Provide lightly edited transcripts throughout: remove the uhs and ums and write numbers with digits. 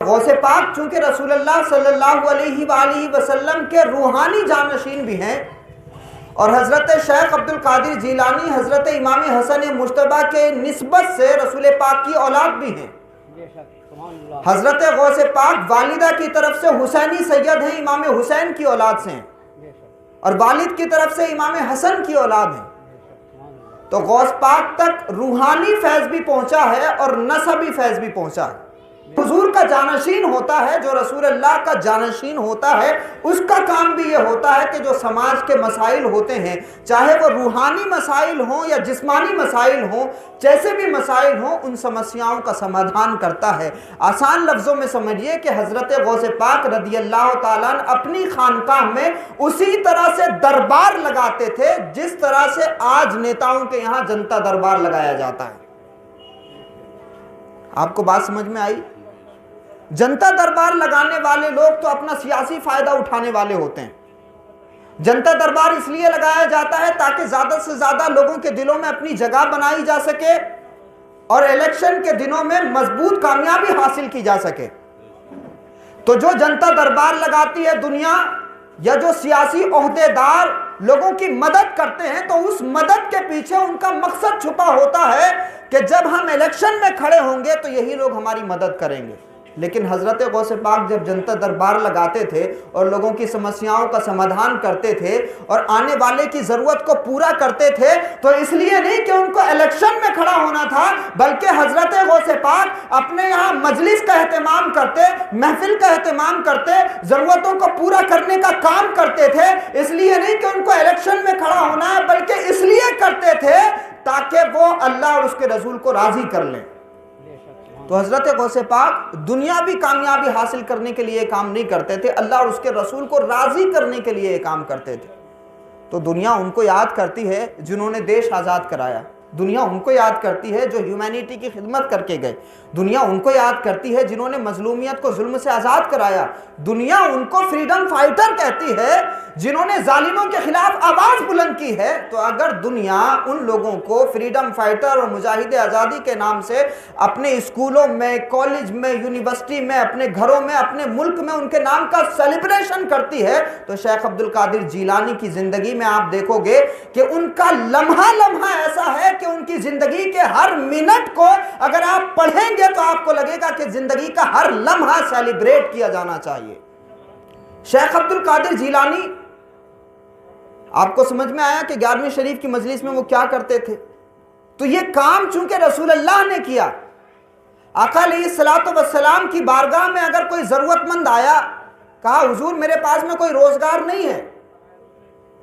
गौसे पाक चूंकि रसूलुल्लाह सल्लल्लाहु अलैहि वसल्लम के रूहानी जानशीन भी हैं और हज़रत शेख अब्दुल कादिर जीलानी हज़रत इमाम हसन मुश्तबा के निस्बत से रसूल पाक की औलाद भी हैं। हज़रत गौसे पाक वालिदा की तरफ से हुसैनी सैयद हैं, इमाम हुसैन की औलाद से हैं, और वालिद की तरफ से इमाम हसन की औलाद हैं। तो गौस पाक तक रूहानी फैज़ भी पहुंचा है और नसबी फैज़ भी पहुंचा है। हुजूर का जानशीन होता है, जो रसूलुल्लाह का जानशीन होता है, उसका काम भी ये होता है कि जो समाज के मसाइल होते हैं, चाहे वो रूहानी मसाइल हों या जिस्मानी मसाइल हों, जैसे भी मसाइल हों, उन समस्याओं का समाधान करता है। आसान लफ्ज़ों में समझिए कि हज़रत गौसे पाक रदियल्लाहु ताला अन्हु अपनी खानकाह में उसी तरह से दरबार लगाते थे जिस तरह से आज नेताओं के यहाँ जनता दरबार लगाया जाता है। आपको बात समझ में आई? जनता दरबार लगाने वाले लोग तो अपना सियासी फायदा उठाने वाले होते हैं। जनता दरबार इसलिए लगाया जाता है ताकि ज्यादा से ज्यादा लोगों के दिलों में अपनी जगह बनाई जा सके और इलेक्शन के दिनों में मजबूत कामयाबी हासिल की जा सके। तो जो जनता दरबार लगाती है दुनिया, या जो सियासी ओहदेदार लोगों की मदद करते हैं, तो उस मदद के पीछे उनका मकसद छुपा होता है कि जब हम इलेक्शन में खड़े होंगे तो यही लोग हमारी मदद करेंगे। लेकिन हज़रत गौसे पाक जब जनता दरबार लगाते थे और लोगों की समस्याओं का समाधान करते थे और आने वाले की ज़रूरत को पूरा करते थे, तो इसलिए नहीं कि उनको इलेक्शन में खड़ा होना था, बल्कि हज़रत गौसे पाक अपने यहाँ मजलिस का एहतमाम करते, महफिल का एहतमाम करते, ज़रूरतों को पूरा करने का काम करते थे। इसलिए नहीं कि उनको इलेक्शन में खड़ा होना है, बल्कि इसलिए करते थे ताकि वो अल्लाह और उसके रसूल को राज़ी कर लें। तो हज़रत गौसे पाक दुनियावी कामयाबी हासिल करने के लिए काम नहीं करते थे, अल्लाह और उसके रसूल को राज़ी करने के लिए काम करते थे। तो दुनिया उनको याद करती है जिन्होंने देश आज़ाद कराया, दुनिया उनको याद करती है जो ह्यूमैनिटी की खिदमत करके गए, दुनिया उनको याद करती है जिन्होंने मजलूमियत को जुल्म से आज़ाद कराया, दुनिया उनको फ्रीडम फाइटर कहती है जिन्होंने जालिमों के खिलाफ आवाज़ बुलंद की है। तो अगर दुनिया उन लोगों को फ्रीडम फाइटर और मुजाहिद आज़ादी के नाम से अपने स्कूलों में, कॉलेज में, यूनिवर्सिटी में, अपने घरों में, अपने मुल्क में उनके नाम का सेलिब्रेशन करती है, तो शेख अब्दुल कादिर जीलानी की ज़िंदगी में आप देखोगे कि उनका लम्हा लम्हा ऐसा है कि उनकी ज़िंदगी के हर मिनट को अगर आप पढ़ेंगे तो आपको लगेगा कि ज़िंदगी का हर लम्हा सेलिब्रेट किया जाना चाहिए। शेख अब्दुल कादिर जीलानी, आपको समझ में आया कि 11वीं शरीफ की मजलिस में वो क्या करते थे? तो ये काम चूंकि रसूलुल्लाह ने किया, आका अलैहिस्सलातु वस्सलाम की बारगाह में अगर कोई ज़रूरतमंद आया, कहा हुजूर मेरे पास में कोई रोज़गार नहीं है,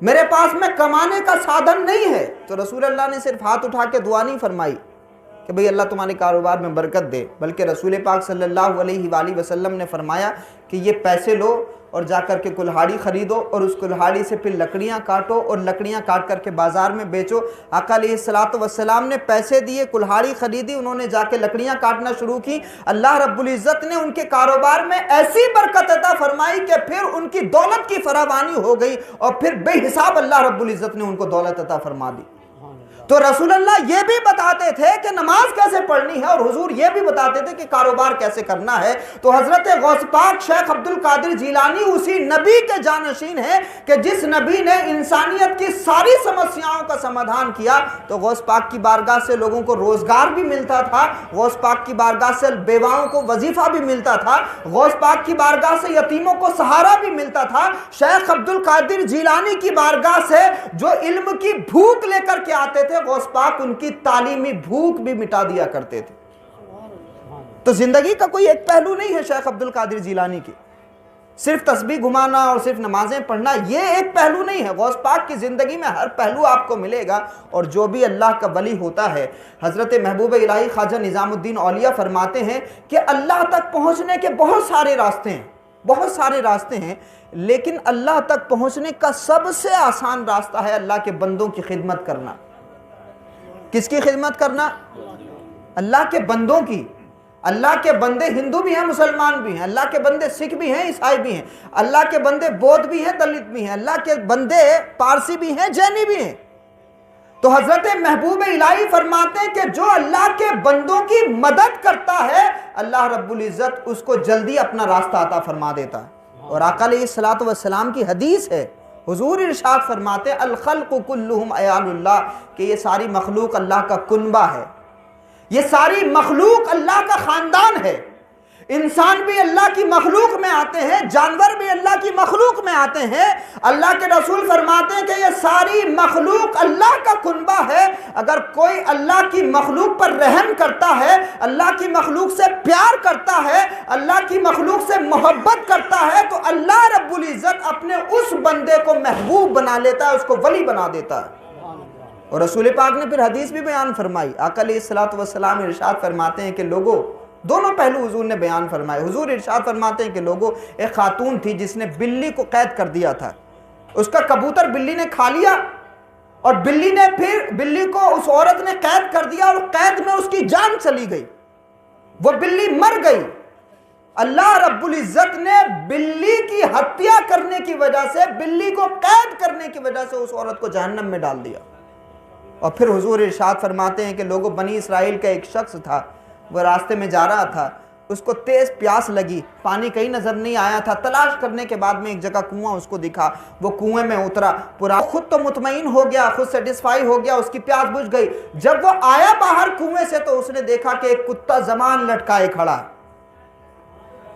मेरे पास में कमाने का साधन नहीं है, तो रसूलुल्लाह ने सिर्फ हाथ उठा के दुआ नहीं फरमाई कि भाई अल्लाह तुम्हारे कारोबार में बरकत दे, बल्कि रसूल पाक सल्लल्लाहु अलैहि वसल्लम ने फरमाया कि ये पैसे लो और जाकर के कुल्हाड़ी ख़रीदो और उस कुल्हाड़ी से फिर लकड़ियाँ काटो और लकड़ियाँ काट करके बाज़ार में बेचो। आका अलैहिस्सलातु वस्सलाम ने पैसे दिए, कुल्हाड़ी ख़रीदी, उन्होंने जाके लकड़ियाँ काटना शुरू की। अल्लाह रब्बुल इज़्ज़त ने उनके कारोबार में ऐसी बरकत अता फरमाई कि फिर उनकी दौलत की फरावानी हो गई और फिर बेहिसाब अल्लाह रब्बुल इज़्ज़त ने उनको दौलत अता फरमा दी। तो रसूलुल्लाह ये भी बताते थे कि नमाज कैसे पढ़नी है और हुजूर ये भी बताते थे कि कारोबार कैसे करना है। तो हजरत गौस पाक शेख अब्दुल कादिर जीलानी उसी नबी के जानशीन है कि जिस नबी ने इंसानियत की सारी समस्याओं का समाधान किया। तो गौस पाक की बारगाह से लोगों को रोजगार भी मिलता था, गौस पाक की बारगाह से बेवाओं को वजीफा भी मिलता था, गौस पाक की बारगाह से यतीमों को सहारा भी मिलता था। शेख अब्दुल कादिर जीलानी की बारगाह से जो इल्म की भूख लेकर के आते थे, गौस पाक उनकी तालीमी भूख भी मिटा दिया करते थे। तो जिंदगी का कोई एक पहलू नहीं है शेख अब्दुल कादिर जीलानी की, सिर्फ तस्बीह घुमाना और सिर्फ नमाजें पढ़ना ये एक पहलू नहीं है। गौस पाक की जिंदगी में हर पहलू आपको मिलेगा। और जो भी अल्लाह का वली होता है, हजरत महबूब इलाही ख्वाजा निजामुद्दीन औलिया फरमाते हैं कि अल्लाह तक पहुंचने के बहुत सारे रास्ते हैं, बहुत सारे रास्ते हैं, लेकिन अल्लाह तक पहुंचने का सबसे आसान रास्ता है अल्लाह के बंदों की खिदमत करना। किसकी खिदमत करना? अल्लाह के बंदों की। अल्लाह के बंदे हिंदू भी हैं, मुसलमान भी हैं, अल्लाह के बंदे सिख भी हैं, ईसाई भी हैं, अल्लाह के बंदे बौद्ध भी हैं, दलित भी हैं, अल्लाह के बंदे पारसी भी हैं, जैनी भी हैं। तो हजरत महबूब इलाही फरमाते हैं कि जो अल्लाह के बंदों की मदद करता है अल्लाह रब्बुल इज्जत उसको जल्दी अपना रास्ता अता फरमा देता है। और आका अलैहिस्सलातु वस्सलाम की हदीस है, हुजूर इरशाद फरमाते हैं अल खल्क़ु कुल्लुहुम अयालुल्लाह, कि ये सारी मखलूक अल्लाह का कुनबा है, ये सारी मखलूक अल्लाह का खानदान है। इंसान भी अल्लाह की मखलूक में आते हैं, जानवर भी अल्लाह की मखलूक में आते हैं। अल्लाह के रसूल फरमाते हैं कि ये सारी मखलूक अल्लाह का कुनबा है। अगर कोई अल्लाह की मखलूक पर रहम करता है, अल्लाह की मखलूक से प्यार करता है, अल्लाह की मखलूक से मोहब्बत करता है, तो अल्लाह रब्बुल इज्जत अपने उस बंदे को महबूब बना लेता है, उसको वली बना देता है। और रसूल पाक ने फिर हदीस भी बयान फरमाई, आका अलैहिस्सलातु वस्सलाम इरशाद फरमाते हैं कि लोगों, दोनों पहलू हुजूर ने बयान फरमाए। हुजूर इरशाद फरमाते हैं कि लोगों, एक खातून थी जिसने बिल्ली को कैद कर दिया था, उसका कबूतर बिल्ली ने खा लिया और बिल्ली को उस औरत ने कैद कर दिया और कैद में उसकी जान चली गई, वो बिल्ली मर गई। अल्लाह रब्बुल इज्जत ने बिल्ली की हत्या करने की वजह से, बिल्ली को कैद करने की वजह से उस औरत को जहन्नम में डाल दिया। और फिर हुजूर इरशाद फरमाते हैं कि लोगों, बनी इसराइल का एक शख्स था, वह रास्ते में जा रहा था, उसको तेज प्यास लगी, पानी कहीं नजर नहीं आया था। तलाश करने के बाद में एक जगह कुआं उसको दिखा, वो कुएं में उतरा, पूरा खुद तो मुतमईन हो गया, खुद सेटिस्फाई हो गया, उसकी प्यास बुझ गई। जब वो आया बाहर कुएं से तो उसने देखा कि एक कुत्ता जबान लटकाए खड़ा है।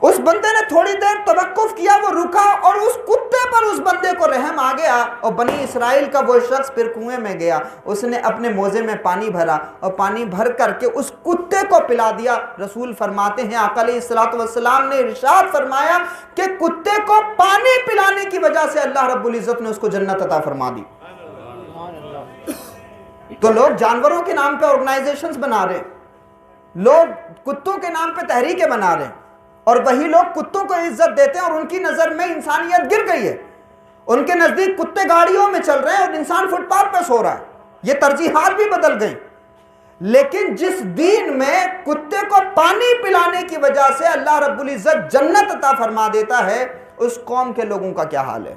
उस बंदे ने थोड़ी देर तवक्कुफ किया, वो रुका और उस कुत्ते पर उस बंदे को रहम आ गया और बनी इसराइल का वो शख्स फिर कुएं में गया, उसने अपने मोजे में पानी भरा और पानी भर करके उस कुत्ते को पिला दिया। रसूल फरमाते हैं, आका अलैहिस्सलातु वस्सलाम ने इरशाद फरमाया कि कुत्ते को पानी पिलाने की वजह से अल्लाह रब्बुल इज्जत ने उसको जन्नत अता फरमा दी। तो लोग जानवरों के नाम पे ऑर्गेनाइजेशंस बना रहे, लोग कुत्तों के नाम पे तहरीकें बना रहे, और वही लोग कुत्तों को इज्जत देते हैं और उनकी नजर में इंसानियत गिर गई है। उनके नजदीक कुत्ते गाड़ियों में चल रहे हैं और इंसान फुटपाथ पे सो रहा है। ये तरजीहात भी बदल गई। लेकिन जिस दीन में कुत्ते को पानी पिलाने की वजह से अल्लाह रब्बुल इज्जत जन्नत अता फरमा देता है, उस कौम के लोगों का क्या हाल है।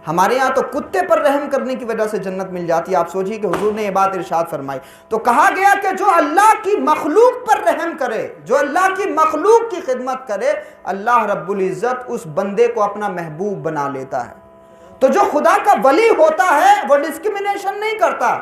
हमारे यहाँ तो कुत्ते पर रहम करने की वजह से जन्नत मिल जाती है। आप सोचिए कि हुजूर ने ये बात इरशाद फरमाई। तो कहा गया कि जो अल्लाह की मखलूक पर रहम करे, जो अल्लाह की मखलूक की खिदमत करे, अल्लाह रब्बुल इज्जत उस बंदे को अपना महबूब बना लेता है। तो जो खुदा का वली होता है वो डिस्क्रिमिनेशन नहीं करता,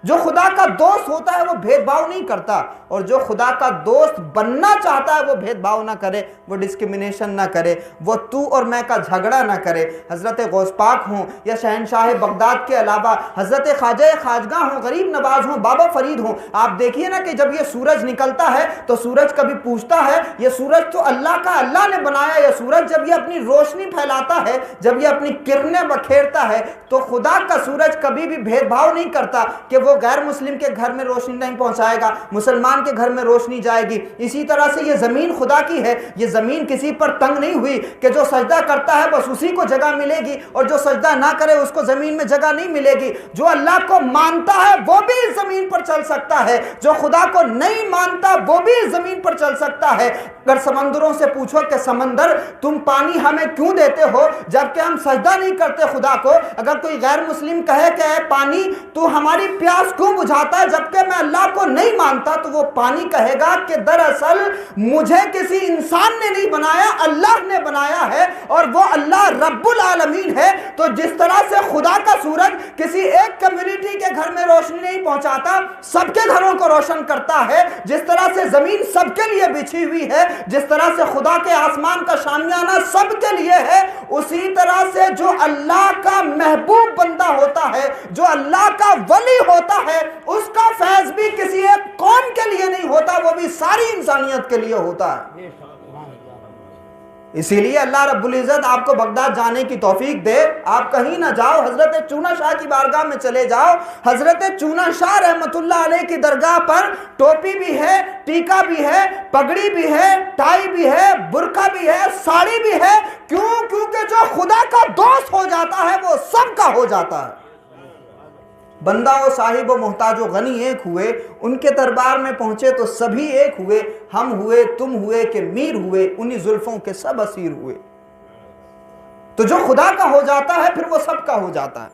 जो खुदा का दोस्त होता है वो भेदभाव नहीं करता, और जो खुदा का दोस्त बनना चाहता है वो भेदभाव ना करे, वो डिस्क्रिमिनेशन ना करे, वो तू और मैं का झगड़ा ना करे। हज़रत गौस पाक हों या शहनशाह बगदाद के अलावा हज़रत ख्वाजा खाजगा हों, गरीब नवाज हों, बाबा फरीद हों, आप देखिए ना कि जब ये सूरज निकलता है तो सूरज कभी पूछता है ये सूरज तो अल्लाह का, अल्लाह ने बनाया। यह सूरज जब ये अपनी रोशनी फैलाता है, जब ये अपनी किरणें बखेरता है, तो खुदा का सूरज कभी भी भेदभाव नहीं करता कि वो गैर मुस्लिम के घर में रोशनी नहीं पहुंचाएगा, मुसलमान के घर में रोशनी जाएगी। इसी तरह से ये जमीन खुदा की है, ये जमीन किसी पर तंग नहीं हुई कि जो सजदा करता है बस उसी को जगह मिलेगी और जो सजदा ना करे उसको जमीन में जगह नहीं मिलेगी। जो अल्लाह को मानता है वो भी इस जमीन पर चल सकता है, जो खुदा को नहीं मानता वो भी इस जमीन पर चल सकता है। अगर समंदरों से पूछो कि समंदर तुम पानी हमें क्यों देते हो जबकि हम सजदा नहीं करते खुदा को, अगर कोई गैर मुस्लिम कहे कि पानी तू हमारी प्यास क्यों बुझाता है जबकि मैं अल्लाह को नहीं मानता, तो वो पानी कहेगा कि दरअसल मुझे किसी इंसान ने नहीं बनाया, अल्लाह ने बनाया है और वो अल्लाह रब्बुल आलमीन है। तो जिस तरह से खुदा का सूरज किसी एक कम्युनिटी के घर में रोशनी नहीं पहुंचाता, सबके घरों को रोशन करता है, जिस तरह से जमीन सबके लिए बिछी हुई है, जिस तरह से खुदा के आसमान का शामियाना सबके लिए है, उसी तरह से जो अल्लाह का महबूब बंदा होता है, जो अल्लाह का वली होता है, उसका फैज भी किसी एक कौम के लिए नहीं होता, वो भी सारी इंसानियत के लिए होता है। इसीलिए अल्लाह रब्बुल इज्जत आपको बगदाद जाने की तौफीक दे। आप कहीं ना जाओ, हजरत चूना शाह की बारगाह में चले जाओ। हजरत चूना शाह रहमतुल्लाह अलैह की दरगाह पर टोपी भी है, टीका भी है, पगड़ी भी है, टाई भी है, बुर्का भी है, साड़ी भी है। क्यों? क्योंकि जो खुदा का दोस्त हो जाता है वो सबका हो जाता है। बंदा व साहिब व मोहताज व गनी एक हुए, उनके दरबार में पहुंचे तो सभी एक हुए, हम हुए, तुम हुए कि मीर हुए, उन्हीं जुल्फों के सब असीर हुए। तो जो खुदा का हो जाता है फिर वो सबका हो जाता है।